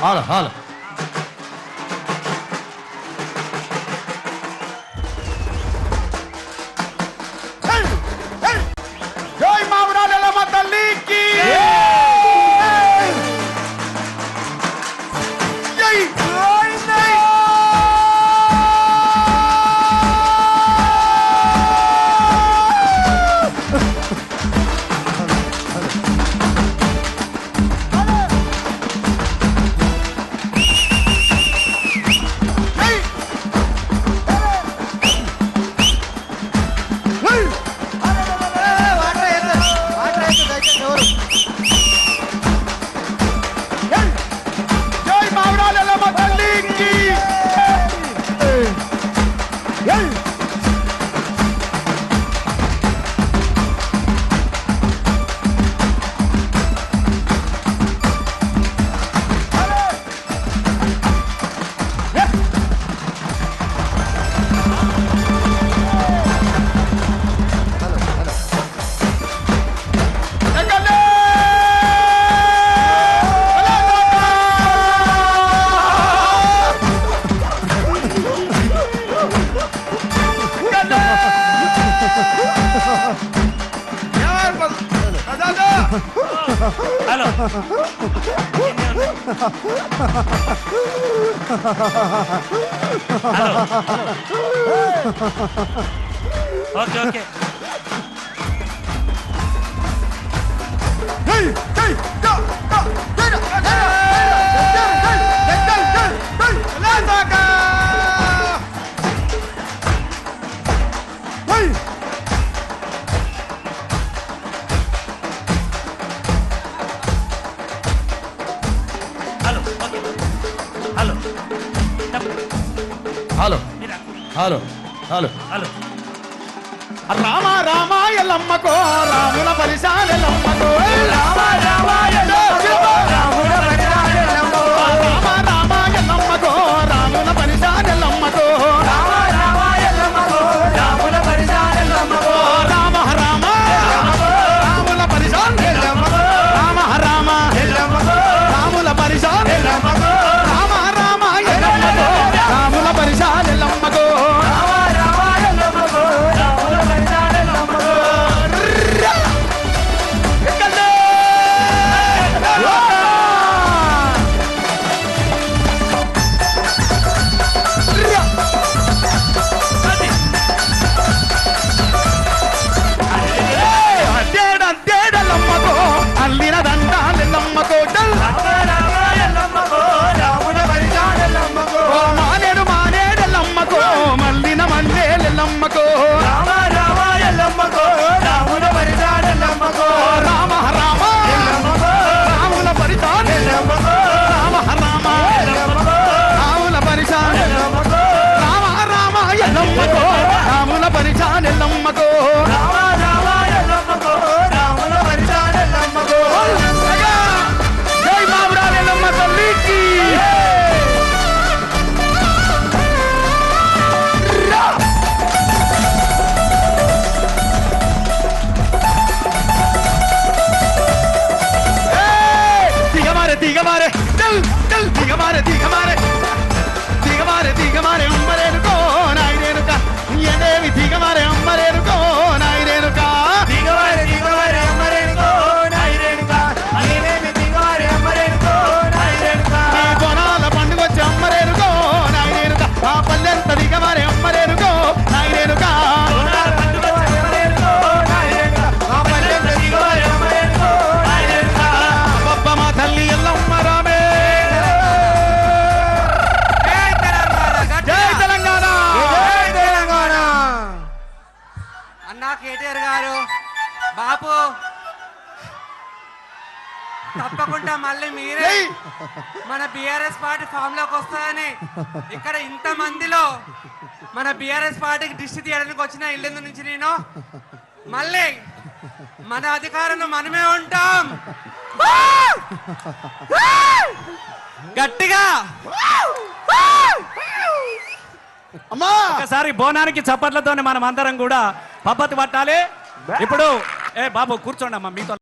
Hello hello జై మామరాలమ్మ తల్లికి జై hello okay okay hello hello hello hello Rama Rama ఎల్లమ్మకో రాముల పరిశాల ఎల్లమ్మకో రామ రామ రాముల పరిశాల ఎల్లమ్మకో రామ రామ ఎల్లమ్మకో రాముల పరిశాల ఎల్లమ్మకో రామ రామ ఎల్లమ్మకో రాముల పరిశాల ఎల్లమ్మకో రామ రామ రాముల పరిశాల ఎల్లమ్మకో రామ రామ ఎల్లమ్మకో రాముల పరిశాల ఎల్లమ్మకో రామ రామ ఎల్లమ్మకో రాముల పరిశాల ఎల్లమ్మకో బాపు తప్పకుండా మళ్ళీ మీరే మన బీఆర్ఎస్ పార్టీ ఫామ్ లోకి వస్తారని ఇక్కడ ఇంత మందిలో మన బీఆర్ఎస్ పార్టీకి దిష్టి తీయడానికి వచ్చిన ఇల్లు నుంచి నేను మళ్ళీ మన అధికారంలో మనమే ఉంటాం. గట్టిగా ఒకసారి బోనానికి చప్పట్లతోనే మనం అందరం కూడా పబ్బతి పట్టాలి. ఇప్పుడు ఏ బాబు కూర్చోండి అమ్మా మీతో